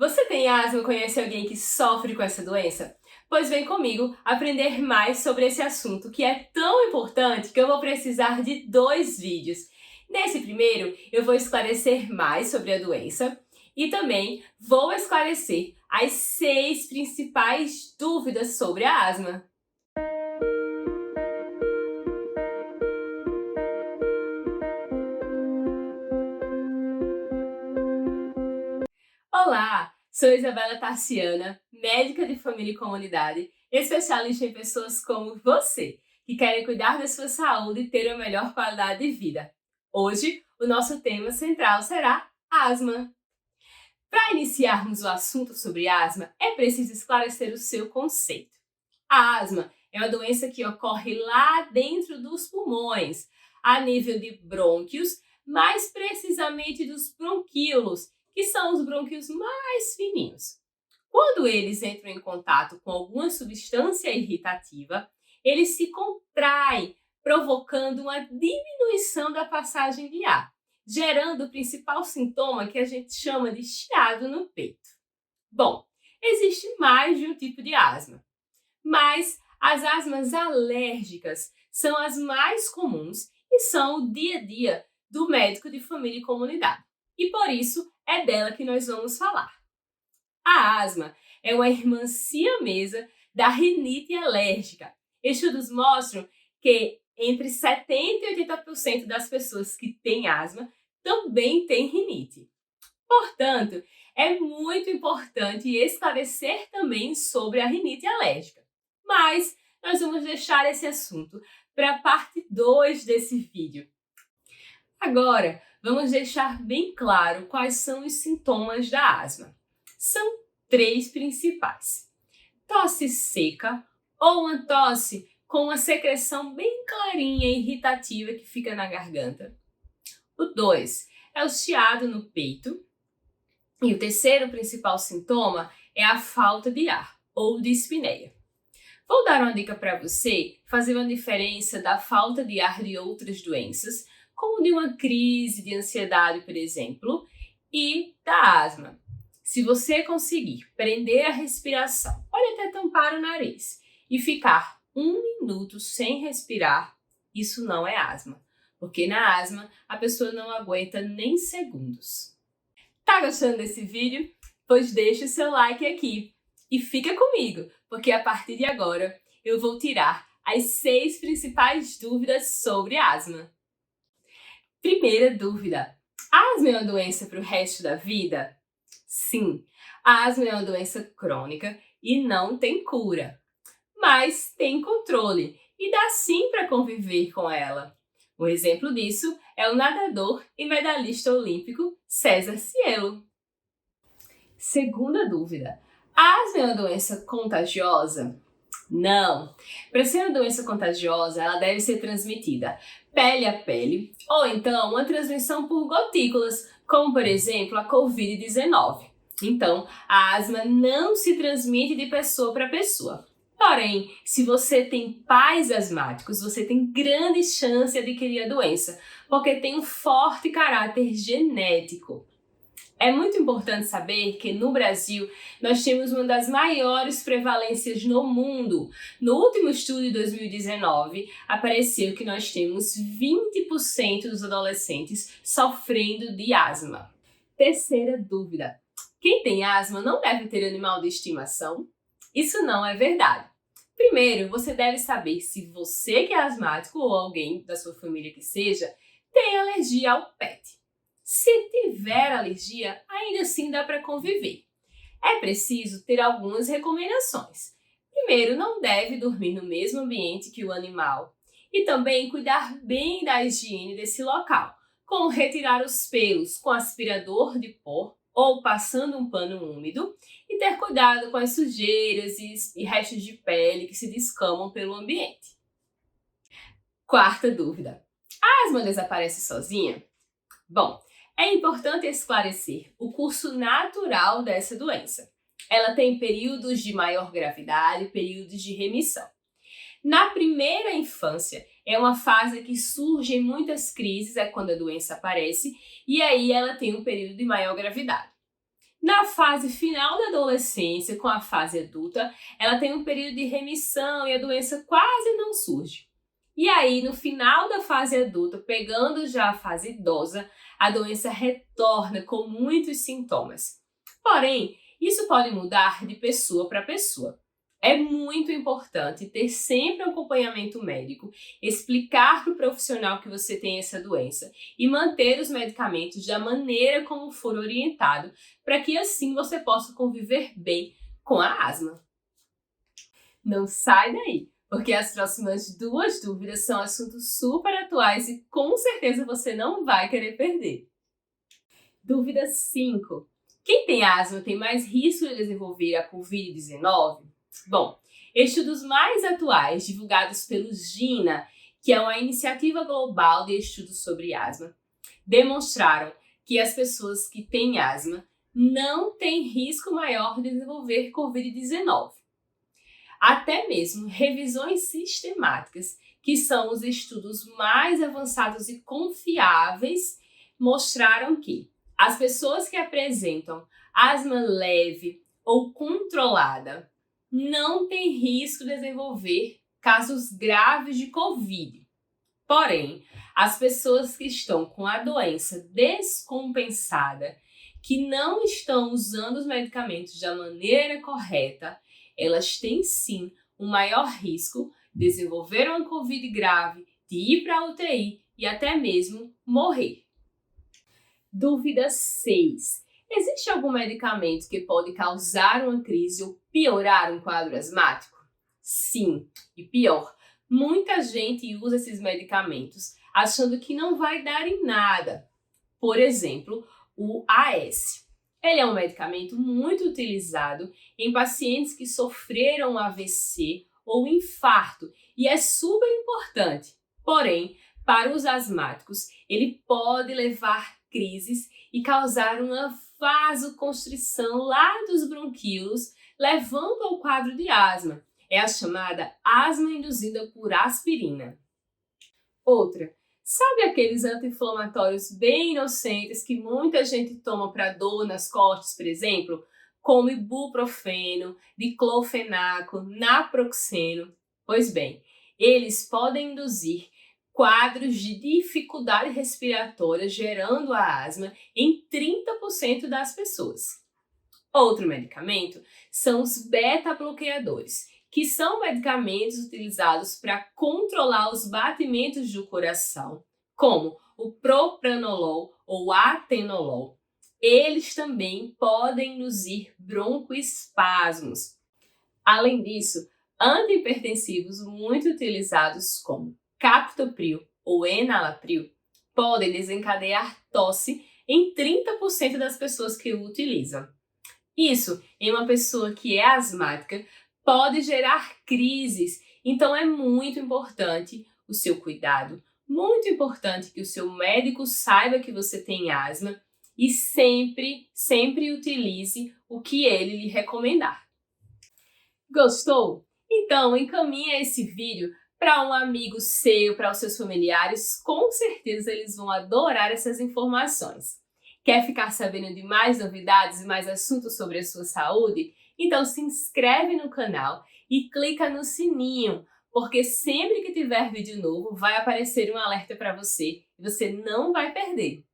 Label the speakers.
Speaker 1: Você tem asma ou conhece alguém que sofre com essa doença? Pois vem comigo aprender mais sobre esse assunto que é tão importante que eu vou precisar de 2 vídeos. Nesse primeiro, eu vou esclarecer mais sobre a doença e também vou esclarecer as 6 principais dúvidas sobre a asma. Olá, sou Isabela Tarciana, médica de família e comunidade, especialista em pessoas como você, que querem cuidar da sua saúde e ter uma melhor qualidade de vida. Hoje, o nosso tema central será asma. Para iniciarmos o assunto sobre asma, é preciso esclarecer o seu conceito. A asma é uma doença que ocorre lá dentro dos pulmões, a nível de brônquios, mais precisamente dos bronquíolos, que são os brônquios mais fininhos. Quando eles entram em contato com alguma substância irritativa, eles se contraem, provocando uma diminuição da passagem de ar, gerando o principal sintoma que a gente chama de chiado no peito. Bom, existe mais de um tipo de asma, mas as asmas alérgicas são as mais comuns e são o dia a dia do médico de família e comunidade. E por isso é dela que nós vamos falar. A asma é uma irmã siamesa da rinite alérgica. Estudos mostram que entre 70% e 80% das pessoas que têm asma também têm rinite. Portanto, é muito importante esclarecer também sobre a rinite alérgica. Mas nós vamos deixar esse assunto para a parte 2 desse vídeo. Agora, vamos deixar bem claro quais são os sintomas da asma. São 3 principais: tosse seca ou uma tosse com uma secreção bem clarinha e irritativa que fica na garganta. O 2 é o chiado no peito. E o terceiro principal sintoma é a falta de ar ou dispneia. Vou dar uma dica para você fazer uma diferença da falta de ar de outras doenças, como de uma crise de ansiedade, por exemplo, e da asma. Se você conseguir prender a respiração, pode até tampar o nariz e ficar 1 minuto sem respirar, isso não é asma, porque na asma a pessoa não aguenta nem segundos. Tá gostando desse vídeo? Pois deixa o seu like aqui e fica comigo, porque a partir de agora eu vou tirar as 6 principais dúvidas sobre asma. Primeira dúvida: asma é uma doença para o resto da vida? Sim, a asma é uma doença crônica e não tem cura, mas tem controle e dá sim para conviver com ela. Um exemplo disso é o nadador e medalhista olímpico César Cielo. Segunda dúvida: a asma é uma doença contagiosa? Não! Para ser uma doença contagiosa, ela deve ser transmitida pele a pele ou então uma transmissão por gotículas, como por exemplo a Covid-19. Então, a asma não se transmite de pessoa para pessoa. Porém, se você tem pais asmáticos, você tem grande chance de adquirir a doença, porque tem um forte caráter genético. É muito importante saber que no Brasil nós temos uma das maiores prevalências no mundo. No último estudo de 2019, apareceu que nós temos 20% dos adolescentes sofrendo de asma. Terceira dúvida: quem tem asma não deve ter animal de estimação? Isso não é verdade. Primeiro, você deve saber se você que é asmático ou alguém da sua família que seja, tem alergia ao pet. Se tiver alergia, ainda assim dá para conviver. É preciso ter algumas recomendações. Primeiro, não deve dormir no mesmo ambiente que o animal e também cuidar bem da higiene desse local, como retirar os pelos com aspirador de pó ou passando um pano úmido e ter cuidado com as sujeiras e restos de pele que se descamam pelo ambiente. Quarta dúvida: a asma desaparece sozinha? Bom, é importante esclarecer o curso natural dessa doença. Ela tem períodos de maior gravidade e períodos de remissão. Na primeira infância, é uma fase que surgem muitas crises, é quando a doença aparece, e aí ela tem um período de maior gravidade. Na fase final da adolescência, com a fase adulta, ela tem um período de remissão e a doença quase não surge. E aí, no final da fase adulta, pegando já a fase idosa, a doença retorna com muitos sintomas. Porém, isso pode mudar de pessoa para pessoa. É muito importante ter sempre um acompanhamento médico, explicar para o profissional que você tem essa doença e manter os medicamentos da maneira como for orientado, para que assim você possa conviver bem com a asma. Não sai daí, porque as próximas 2 dúvidas são assuntos super atuais e com certeza você não vai querer perder. Dúvida 5. Quem tem asma tem mais risco de desenvolver a Covid-19? Bom, estudos mais atuais divulgados pelo GINA, que é uma iniciativa global de estudos sobre asma, demonstraram que as pessoas que têm asma não têm risco maior de desenvolver Covid-19. Até mesmo revisões sistemáticas, que são os estudos mais avançados e confiáveis, mostraram que as pessoas que apresentam asma leve ou controlada não têm risco de desenvolver casos graves de Covid. Porém, as pessoas que estão com a doença descompensada, que não estão usando os medicamentos da maneira correta, elas têm sim um maior risco de desenvolver uma Covid grave, de ir para a UTI e até mesmo morrer. Dúvida 6. Existe algum medicamento que pode causar uma crise ou piorar um quadro asmático? Sim, e pior, muita gente usa esses medicamentos achando que não vai dar em nada. Por exemplo, o AS. Ele é um medicamento muito utilizado em pacientes que sofreram AVC ou infarto e é super importante. Porém, para os asmáticos, ele pode levar crises e causar uma vasoconstrição lá dos bronquíolos, levando ao quadro de asma. É a chamada asma induzida por aspirina. Outra, sabe aqueles anti-inflamatórios bem inocentes que muita gente toma para dor nas costas, por exemplo? Como ibuprofeno, diclofenaco, naproxeno? Pois bem, eles podem induzir quadros de dificuldade respiratória, gerando a asma em 30% das pessoas. Outro medicamento são os beta-bloqueadores, que são medicamentos utilizados para controlar os batimentos do coração, como o propranolol ou atenolol. Eles também podem induzir broncoespasmos. Além disso, antihipertensivos muito utilizados como captopril ou enalapril podem desencadear tosse em 30% das pessoas que o utilizam. Isso, em uma pessoa que é asmática, pode gerar crises, então é muito importante o seu cuidado, muito importante que o seu médico saiba que você tem asma e sempre utilize o que ele lhe recomendar. Gostou? Então encaminha esse vídeo para um amigo seu, para os seus familiares, com certeza eles vão adorar essas informações. Quer ficar sabendo de mais novidades e mais assuntos sobre a sua saúde? Então se inscreve no canal e clica no sininho, porque sempre que tiver vídeo novo vai aparecer um alerta para você e você não vai perder.